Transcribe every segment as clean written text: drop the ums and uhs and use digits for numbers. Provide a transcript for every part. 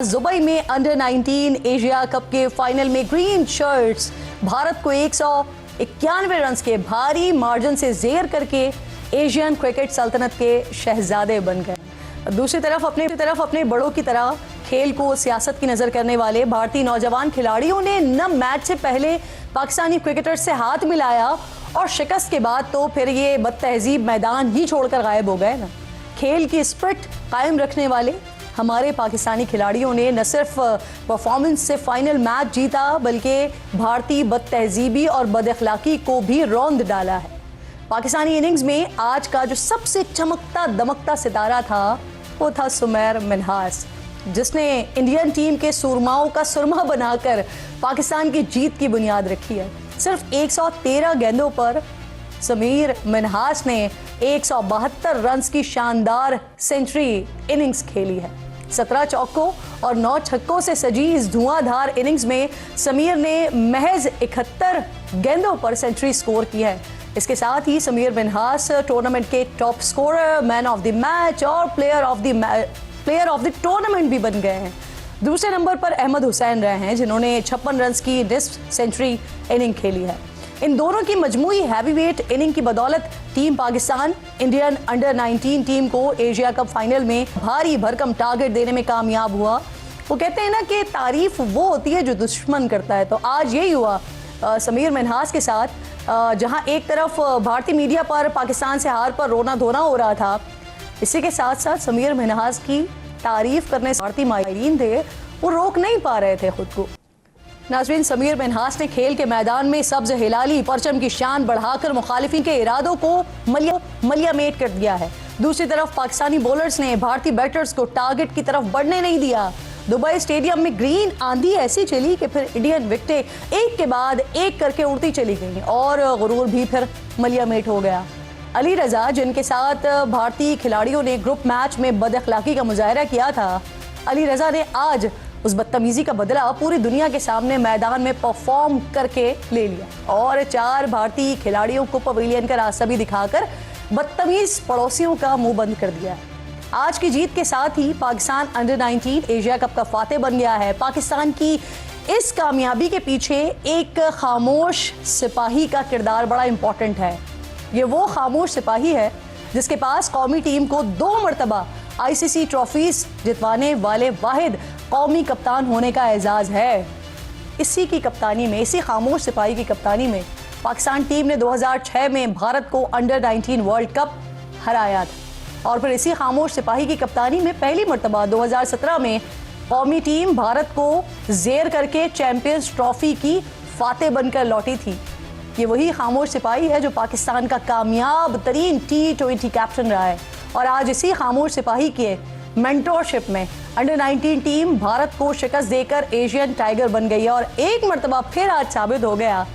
Dubai में under 19 Asia cup के final में ग्रीन शर्ट्स भारत को 191 रन के भारी मार्जिन से जेर करके एशियन क्रिकेट सल्तनत के शहजादे बन गए। दूसरी तरफ अपने बड़ों की तरह खेल को सियासत की नजर करने वाले भारतीय नौजवान खिलाड़ियों ने न मैच से पहले पाकिस्तानी क्रिकेटर्स से हाथ मिलाया और शिकस्त के बाद तो फिर ये बदतहजीब मैदान ही छोड़कर गायब हो गए ना। खेल की स्पिरिट कायम रखने वाले हमारे पाकिस्तानी खिलाड़ियों ने न सिर्फ परफॉर्मेंस से फाइनल मैच जीता बल्कि भारतीय बदतहजीबी और बदअखलाकी को भी रौंद डाला है। पाकिस्तानी इनिंग्स में आज का जो सबसे चमकता दमकता सितारा था वो था सुमैर मिन्हास, जिसने इंडियन टीम के सुरमाओं का सुरमा बनाकर पाकिस्तान की जीत की बुनियाद रखी है। सिर्फ 113 गेंदों पर समीर मिन्हास ने 172 रन की शानदार सेंचुरी इनिंग्स खेली है। 17 चौकों और 9 छक्कों से सजी इस धुआंधार इनिंग्स में समीर ने महज 71 गेंदों पर सेंचुरी स्कोर की है। इसके साथ ही समीर मिन्हास टूर्नामेंट के top scorer, man of the match और प्लेयर ऑफ द टूर्नामेंट भी बन गए हैं। दूसरे नंबर पर अहमद हुसैन रहे हैं, जिन्होंने 56 रन की निस्फ सेंचुरी इनिंग खेली है। इन दोनों की मजमूई हैवीवेट इनिंग की बदौलत team Pakistan Indian under 19 team को एशिया कप फाइनल में भारी भरकम टारगेट देने में कामयाब हुआ। वो कहते हैं ना कि तारीफ वो होती है जो दुश्मन करता है, तो आज यही हुआ समीर मिन्हास के साथ। जहां एक तरफ भारतीय मीडिया पर पाकिस्तान से हार पर रोना धोना हो रहा था, इसी के साथ साथ समीर मिन्हास की तारीफ करने से भारतीय माहिरीन थे वो रोक नहीं पा रहे थे खुद को। नाज़रीन, समीर मिन्हास ने खेल के मैदान में सब्ज हिलाली परचम की शान बढ़ाकर मुखालिफिन के इरादों को मलियामेट कर दिया है। दूसरी तरफ पाकिस्तानी बॉलर्स ने भारतीय बैटर्स को टारगेट की तरफ बढ़ने नहीं दिया। दुबई स्टेडियम में ग्रीन आंधी ऐसी चली कि फिर इंडियन विकेटें एक के बाद एक करके उड़ती चली गई और गुरूर भी फिर मलियामेट हो गया। अली रजा, जिनके साथ भारतीय खिलाड़ियों ने ग्रुप मैच में बदअखलाकी का मुजाहरा किया था, अली रजा ने आज उस बदतमीजी का बदला पूरी दुनिया के सामने मैदान में परफॉर्म करके ले लिया और 4 भारतीय खिलाड़ियों को पवेलियन का रास्ता भी दिखाकर बदतमीज पड़ोसियों का मुंह बंद कर दिया है। आज की जीत के साथ ही पाकिस्तान अंडर 19 एशिया कप का फातेह बन गया है। पाकिस्तान की इस कामयाबी के पीछे एक खामोश सिपाही का किरदार बड़ा इंपॉर्टेंट है। ये वो खामोश सिपाही है जिसके पास कौमी टीम को 2 मरतबा ICC ट्रॉफीज जितवाने वाले वाहिद कौमी कप्तान होने का एजाज है। इसी की कप्तानी में, इसी खामोश सिपाही की कप्तानी में पाकिस्तान टीम ने 2006 में भारत को अंडर 19 वर्ल्ड कप हराया था और फिर इसी खामोश सिपाही की कप्तानी में पहली मरतबा 2017 में कौमी टीम भारत को जेर करके चैंपियंस ट्रॉफी की फातेह बनकर लौटी थी। ये वही खामोश सिपाही है जो पाकिस्तान का कामयाब तरीन T20 कैप्टन रहा है और आज इसी खामोश सिपाही के मेंटोरशिप में अंडर 19 टीम भारत को शिकस्त देकर एशियन टाइगर बन गई है और एक मरतबा फिर आज साबित हो गया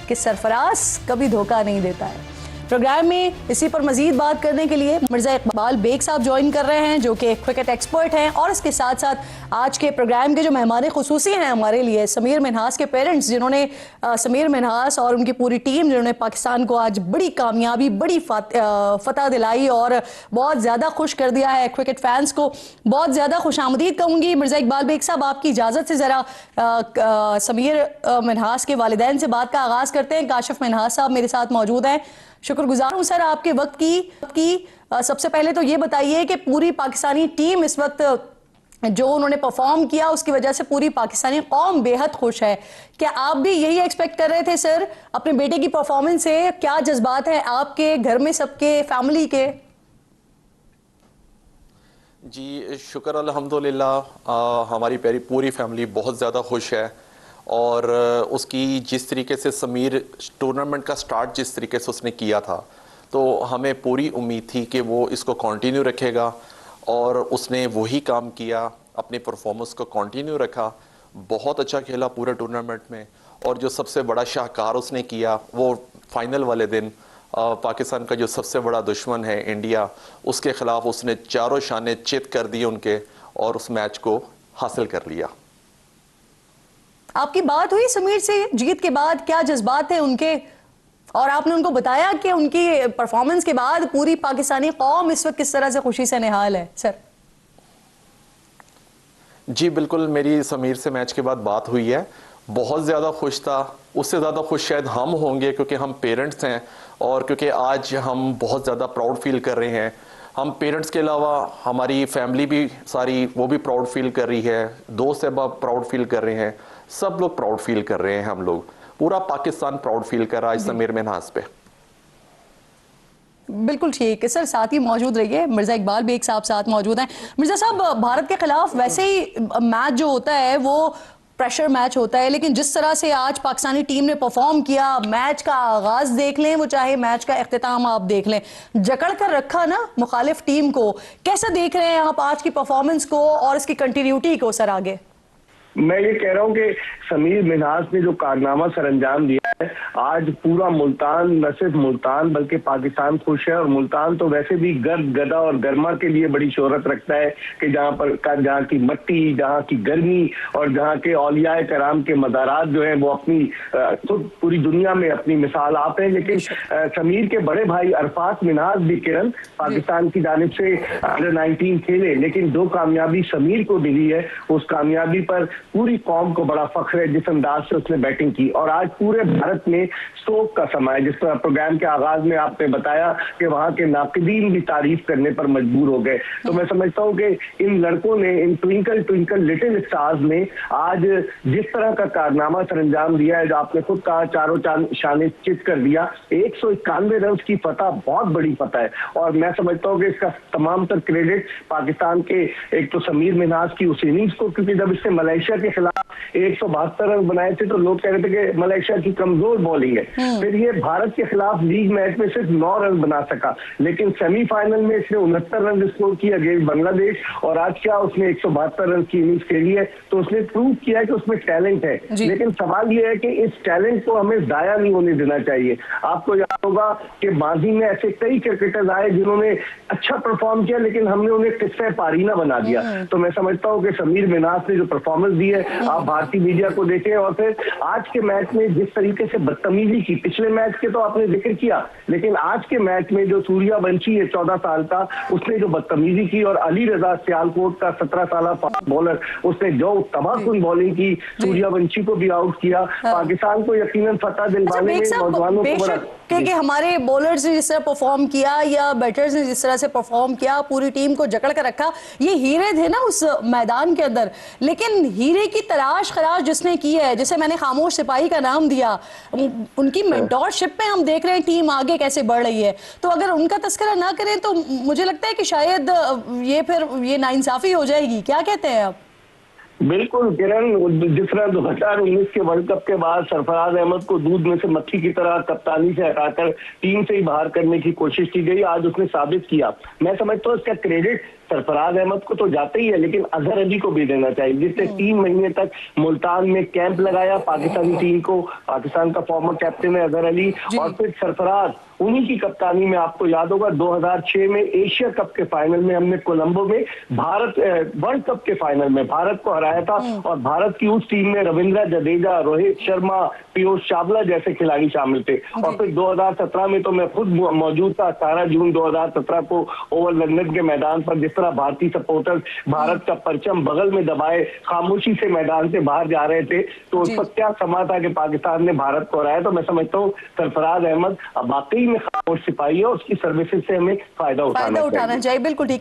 कि सरफराज कभी धोखा नहीं देता है। प्रोग्राम में इसी पर मजीद बात करने के लिए मिर्जा इकबाल बेग साहब ज्वाइन कर रहे हैं, जो कि क्रिकेट एक्सपर्ट हैं और इसके साथ साथ आज के प्रोग्राम के जो मेहमान खुसूसी हैं हमारे लिए समीर मिन्हास के पेरेंट्स, जिन्होंने समीर मिन्हास और उनकी पूरी टीम जिन्होंने पाकिस्तान को आज बड़ी कामयाबी, बड़ी फतह दिलाई और बहुत ज़्यादा खुश कर दिया है। क्रिकेट फैंस को बहुत ज़्यादा खुशामदीद कहूँगी। मिर्जा इकबाल बेग साहब, आपकी इजाज़त से ज़रा समीर मिन्हास के वालिदैन से बात का आगाज़ करते हैं। काशिफ मिन्हास साहब मेरे साथ मौजूद हैं, शुक्रगुजार हूं सर आपके वक्त की। सबसे पहले तो ये बताइए कि पूरी पाकिस्तानी टीम इस वक्त जो उन्होंने परफॉर्म किया उसकी वजह से पूरी पाकिस्तानी कौम बेहद खुश है। क्या आप भी यही एक्सपेक्ट कर रहे थे सर अपने बेटे की परफॉर्मेंस से? क्या जज्बात हैं आपके घर में, सबके फैमिली के? जी शुक्र अल्हम्दुलिल्लाह, हमारी पूरी फैमिली बहुत ज़्यादा खुश है और उसकी जिस तरीके से समीर टूर्नामेंट का स्टार्ट जिस तरीके से उसने किया था, तो हमें पूरी उम्मीद थी कि वो इसको कंटिन्यू रखेगा और उसने वही काम किया, अपनी परफॉर्मेंस को कंटिन्यू रखा, बहुत अच्छा खेला पूरे टूर्नामेंट में। और जो सबसे बड़ा शाहकार उसने किया वो फाइनल वाले दिन पाकिस्तान का जो सबसे बड़ा दुश्मन है इंडिया, उसके ख़िलाफ़ उसने चारों शाने चित कर दिए उनके और उस मैच को हासिल कर लिया। आपकी बात हुई समीर से जीत के बाद, क्या जज्बात थे उनके? और आपने उनको बताया कि उनकी परफॉर्मेंस के बाद पूरी पाकिस्तानी कौम इस वक्त किस तरह से खुशी से निहाल है? सर जी बिल्कुल, मेरी समीर से मैच के बाद बात हुई है। बहुत ज़्यादा खुश था, उससे ज़्यादा खुश शायद हम होंगे क्योंकि हम पेरेंट्स हैं और क्योंकि आज हम बहुत ज़्यादा प्राउड फील कर रहे हैं। हम पेरेंट्स के अलावा हमारी फैमिली भी सारी वो भी प्राउड फील कर रही है, दोस्त अहबाब प्राउड फील कर रहे हैं, सब लोग प्राउड फील कर रहे हैं। हम लोग पूरा पाकिस्तान प्राउड फील कर रहा है समीर मिन्हाज पे। बिल्कुल ठीक है सर, साथ ही मौजूद रहिए। मिर्जा इकबाल बेग साहब साथ मौजूद हैं। मिर्जा साहब, भारत के खिलाफ वैसे ही मैच जो होता है वो प्रेशर मैच होता है, लेकिन जिस तरह से आज पाकिस्तानी टीम ने परफॉर्म किया, मैच का आगाज देख लें, वो चाहे मैच का इख्तिताम आप देख लें, जकड़ कर रखा ना मुखालिफ टीम को। कैसा देख रहे हैं आप आज की परफॉर्मेंस को और इसकी कंटिन्यूटी को सर आगे? मैं ये कह रहा हूँ कि समीर मिन्हाज ने जो कारनामा सरअंजाम दिया है, आज पूरा मुल्तान, न सिर्फ मुल्तान बल्कि पाकिस्तान खुश है। और मुल्तान तो वैसे भी गर्द, गदा और गर्मा के लिए बड़ी शोहरत रखता है कि जहाँ की मट्टी, जहाँ की गर्मी और जहाँ के औलिया कराम के मज़ारात जो हैं वो अपनी खुद पूरी दुनिया में अपनी मिसाल आप हैं। लेकिन समीर के बड़े भाई अरफात मिन्हाज भी किरण पाकिस्तान की जानिब से अंडर-19 खेले, लेकिन जो कामयाबी समीर को मिली है उस कामयाबी पर पूरी कौम को बड़ा फख्र है जिस अंदाज से उसने बैटिंग की। और आज पूरे भारत में शोक का समय है। जिस तरह प्रोग्राम के आगाज में आपने बताया कि वहां के नाक़िदीन भी तारीफ करने पर मजबूर हो गए, तो मैं समझता हूं कि इन लड़कों ने, इन ट्विंकल ट्विंकल लिटिल स्टार्स ने आज जिस तरह का कारनामा सरअंजाम दिया है, जो आपने खुद कहा चारों शाने चित कर दिया। 191 रन की फतह बहुत बड़ी फतह है और मैं समझता हूँ कि इसका तमाम तर क्रेडिट पाकिस्तान के एक तो समीर मिन्हाज की उस इनिंग्स को, क्योंकि जब इसने मलेशिया के खिलाफ 172 रन बनाए थे तो लोग कह रहे थे कि मलेशिया की कमजोर बॉलिंग है। फिर ये भारत के खिलाफ लीग मैच में सिर्फ 9 रन बना सका, लेकिन सेमीफाइनल में इसने 69 रन स्कोर किया अगेंस्ट बांग्लादेश और आज क्या उसने 172 रन की इनिंग्स खेली है। तो उसने प्रूव किया है कि उसमें टैलेंट है, लेकिन सवाल यह है कि इस टैलेंट को हमें जाया नहीं होने देना चाहिए। आपको याद होगा कि माजी में ऐसे कई क्रिकेटर्स आए जिन्होंने अच्छा परफॉर्म किया, लेकिन हमने उन्हें किस्सा पारीना बना दिया। तो मैं समझता हूँ कि समीर मिन्हाज ने जो परफॉर्मेंस दी है, आप भारतीय मीडिया को देखें और फिर आज के मैच में जिस तरीके से बदतमीजी की, पिछले मैच के तो आपने जिक्र किया, लेकिन आज के मैच में जो सूर्यवंशी है 14 साल का, उसने जो बदतमीजी की, और अली रजा सियालकोट का 17 साल फास्ट बॉलर, उसने जो तबाहकुन बॉलिंग की, सूर्यवंशी को भी आउट किया। पाकिस्तान को यकीनन फतह दिलवाने में नौजवानों को बड़ा कि हमारे बॉलर्स ने जिस तरह परफॉर्म किया या बैटर्स ने जिस तरह से परफॉर्म किया, पूरी टीम को जकड़ कर रखा, ये हीरे थे ना उस मैदान के अंदर। लेकिन हीरे की तलाश खराश जिसने की है, जैसे मैंने खामोश सिपाही का नाम दिया, उनकी मेंटोरशिप में हम देख रहे हैं टीम आगे कैसे बढ़ रही है। तो अगर उनका तस्करा ना करें तो मुझे लगता है कि शायद ये नाइंसाफी हो जाएगी। क्या कहते हैं आप? बिल्कुल किरण, जिस तरह 2019 के वर्ल्ड कप के बाद सरफराज अहमद को दूध में से मक्खी की तरह कप्तानी से हटाकर टीम से ही बाहर करने की कोशिश की गई, आज उसने साबित किया। मैं समझता हूँ इसका क्रेडिट सरफराज अहमद को तो जाते ही है, लेकिन अजहर अली को भी देना चाहिए, जिसने 3 महीने तक मुल्तान में कैंप लगाया पाकिस्तानी टीम को। पाकिस्तान का फॉर्मर कैप्टन है अजहर अली, और फिर सरफराज उन्हीं की कप्तानी में, आपको याद होगा 2006 में एशिया कप के फाइनल में हमने कोलंबो में वर्ल्ड कप के फाइनल में भारत को हराया था, और भारत की उस टीम में रविंद्र जडेजा, रोहित शर्मा, पीयूष चावला जैसे खिलाड़ी शामिल थे। और फिर 2017 में तो मैं खुद मौजूद था, 18 जून 2017 को ओवल लंदन के मैदान पर, जिस तरह भारतीय सपोर्टर्स भारत का परचम बगल में दबाए खामोशी से मैदान से बाहर जा रहे थे, तो उस पर क्या समा था कि पाकिस्तान ने भारत को हराया। तो मैं समझता हूँ सरफराज अहमद अब वाकई में खामोश सिपाही है, उसकी सर्विसेज से हमें फायदा उठाना चाहिए। बिल्कुल ठीक।